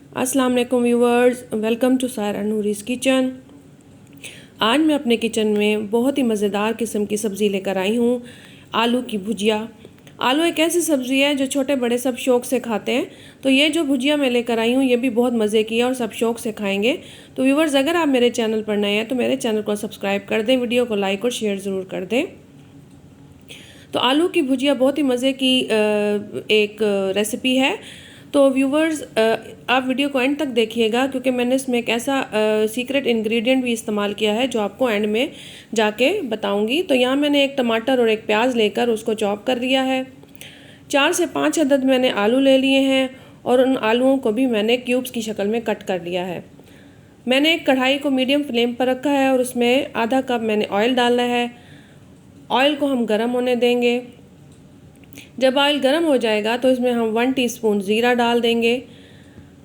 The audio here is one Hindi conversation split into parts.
अस्सलाम वालेकुम viewers, welcome to Saira Noori's kitchen. आज मैं अपने किचन में बहुत ही मज़ेदार किस्म की सब्ज़ी लेकर आई हूँ, आलू की भुजिया। आलू एक ऐसी सब्ज़ी है जो छोटे बड़े सब शौक़ से खाते हैं। तो ये जो भुजिया मैं लेकर आई हूँ ये भी बहुत मज़े की है और सब शौक़ से खाएंगे। तो व्यूवर्स, अगर आप मेरे चैनल पर नए हैं तो मेरे चैनल को सब्सक्राइब कर दें, वीडियो को लाइक और शेयर ज़रूर कर दें। तो आलू की भुजिया बहुत ही मज़े की एक रेसिपी है। तो व्यूवर्स, आप वीडियो को एंड तक देखिएगा क्योंकि मैंने इसमें एक ऐसा सीक्रेट इंग्रेडिएंट भी इस्तेमाल किया है जो आपको एंड में जाके बताऊंगी। तो यहाँ मैंने एक टमाटर और एक प्याज लेकर उसको चॉप कर लिया है। 4 से 5 अदद मैंने आलू ले लिए हैं और उन आलूओं को भी मैंने क्यूब्स की शक्ल में कट कर लिया है। मैंने एक कढ़ाई को मीडियम फ्लेम पर रखा है और उसमें आधा कप मैंने ऑयल डाला है। ऑयल को हम गर्म होने देंगे। जब ऑयल गर्म हो जाएगा तो इसमें हम 1 टीस्पून ज़ीरा डाल देंगे।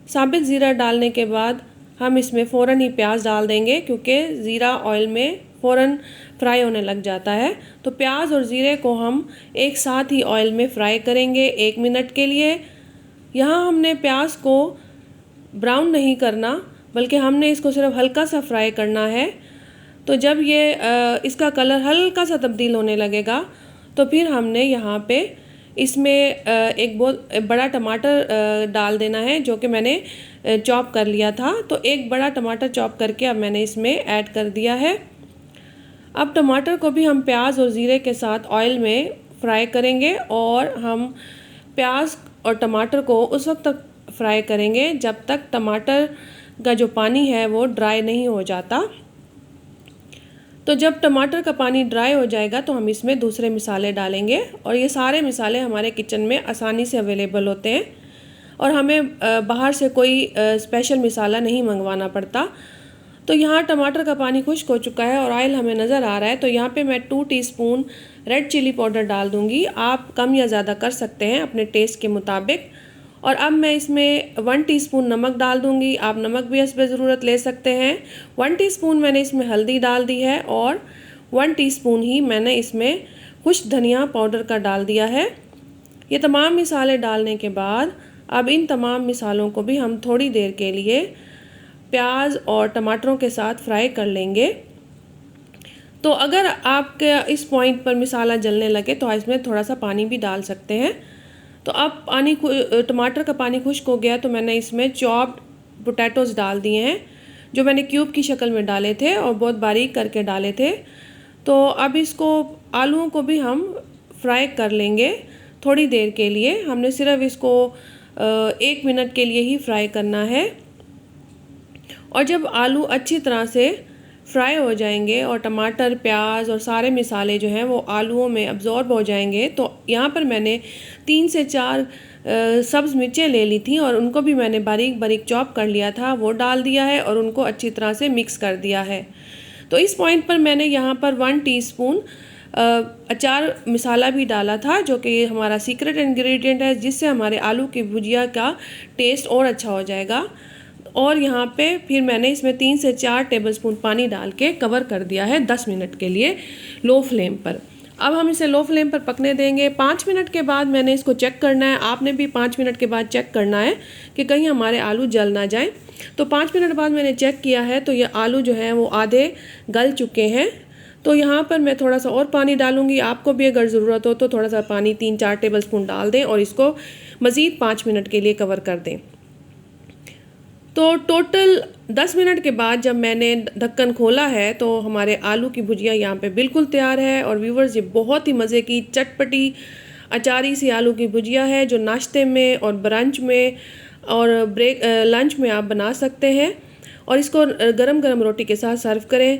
साबित ज़ीरा डालने के बाद हम इसमें फ़ौरन ही प्याज डाल देंगे क्योंकि ज़ीरा ऑयल में फ़ौरन फ्राई होने लग जाता है। तो प्याज और ज़ीरे को हम एक साथ ही ऑयल में फ्राई करेंगे 1 मिनट के लिए। यहाँ हमने प्याज को ब्राउन नहीं करना बल्कि हमने इसको सिर्फ हल्का सा फ्राई करना है। तो जब ये इसका कलर हल्का सा तब्दील होने लगेगा तो फिर हमने यहाँ पे इसमें एक बहुत बड़ा टमाटर डाल देना है जो कि मैंने चॉप कर लिया था। तो एक बड़ा टमाटर चॉप करके अब मैंने इसमें ऐड कर दिया है। अब टमाटर को भी हम प्याज और ज़ीरे के साथ ऑयल में फ्राई करेंगे और हम प्याज और टमाटर को उस वक्त तक फ्राई करेंगे जब तक टमाटर का जो पानी है वो ड्राई नहीं हो जाता। तो जब टमाटर का पानी ड्राई हो जाएगा तो हम इसमें दूसरे मसाले डालेंगे और ये सारे मसाले हमारे किचन में आसानी से अवेलेबल होते हैं और हमें बाहर से कोई स्पेशल मसाला नहीं मंगवाना पड़ता। तो यहाँ टमाटर का पानी खुश्क हो चुका है और ऑयल हमें नज़र आ रहा है। तो यहाँ पे मैं 2 टीस्पून रेड चिली पाउडर डाल दूँगी। आप कम या ज़्यादा कर सकते हैं अपने टेस्ट के मुताबिक। और अब मैं इसमें 1 टीस्पून नमक डाल दूँगी। आप नमक भी हस्ब ज़रूरत ले सकते हैं। 1 टीस्पून मैंने इसमें हल्दी डाल दी है और 1 टीस्पून ही मैंने इसमें खुश्क धनिया पाउडर का डाल दिया है। ये तमाम मसाले डालने के बाद अब इन तमाम मसालों को भी हम थोड़ी देर के लिए प्याज और टमाटरों के साथ फ्राई कर लेंगे। तो अगर आपके इस पॉइंट पर मसाला जलने लगे तो इसमें थोड़ा सा पानी भी डाल सकते हैं। तो अब टमाटर का पानी खुश्क हो गया तो मैंने इसमें चॉप्ड पोटैटोज़ डाल दिए हैं जो मैंने क्यूब की शक्ल में डाले थे और बहुत बारीक करके डाले थे। तो अब इसको आलूओं को भी हम फ्राई कर लेंगे थोड़ी देर के लिए। हमने सिर्फ इसको 1 मिनट के लिए ही फ्राई करना है। और जब आलू अच्छी तरह से फ्राई हो जाएंगे और टमाटर प्याज और सारे मसाले जो हैं वो आलूओं में अब्ज़ॉर्ब हो जाएंगे तो यहाँ पर मैंने 3 से 4 सब्ज़ मिर्चें ले ली थी और उनको भी मैंने बारीक बारीक चॉप कर लिया था, वो डाल दिया है और उनको अच्छी तरह से मिक्स कर दिया है। तो इस पॉइंट पर मैंने यहाँ पर 1 टीस्पून अचार मसाला भी डाला था जो कि हमारा सीक्रेट इंग्रेडिएंट है जिससे हमारे आलू की भुजिया का टेस्ट और अच्छा हो जाएगा। और यहाँ पे फिर मैंने इसमें 3 से 4 टेबलस्पून पानी डाल के कवर कर दिया है 10 मिनट के लिए लो फ्लेम पर। अब हम इसे लो फ्लेम पर पकने देंगे। 5 मिनट के बाद मैंने इसको चेक करना है। आपने भी 5 मिनट के बाद चेक करना है कि कहीं हमारे आलू जल ना जाए। तो 5 मिनट बाद मैंने चेक किया है तो ये आलू जो है वो आधे गल चुके हैं। तो यहाँ पर मैं थोड़ा सा और पानी डालूँगी। आपको भी अगर ज़रूरत हो तो थोड़ा सा पानी 3-4 टेबलस्पून डाल दें और इसको मज़ीद 5 मिनट के लिए कवर कर दें। तो टोटल 10 मिनट के बाद जब मैंने ढक्कन खोला है तो हमारे आलू की भुजिया यहाँ पे बिल्कुल तैयार है। और व्यूवर्स, ये बहुत ही मज़े की चटपटी अचारी सी आलू की भुजिया है जो नाश्ते में और ब्रंच में और लंच में आप बना सकते हैं और इसको गरम गरम रोटी के साथ सर्व करें।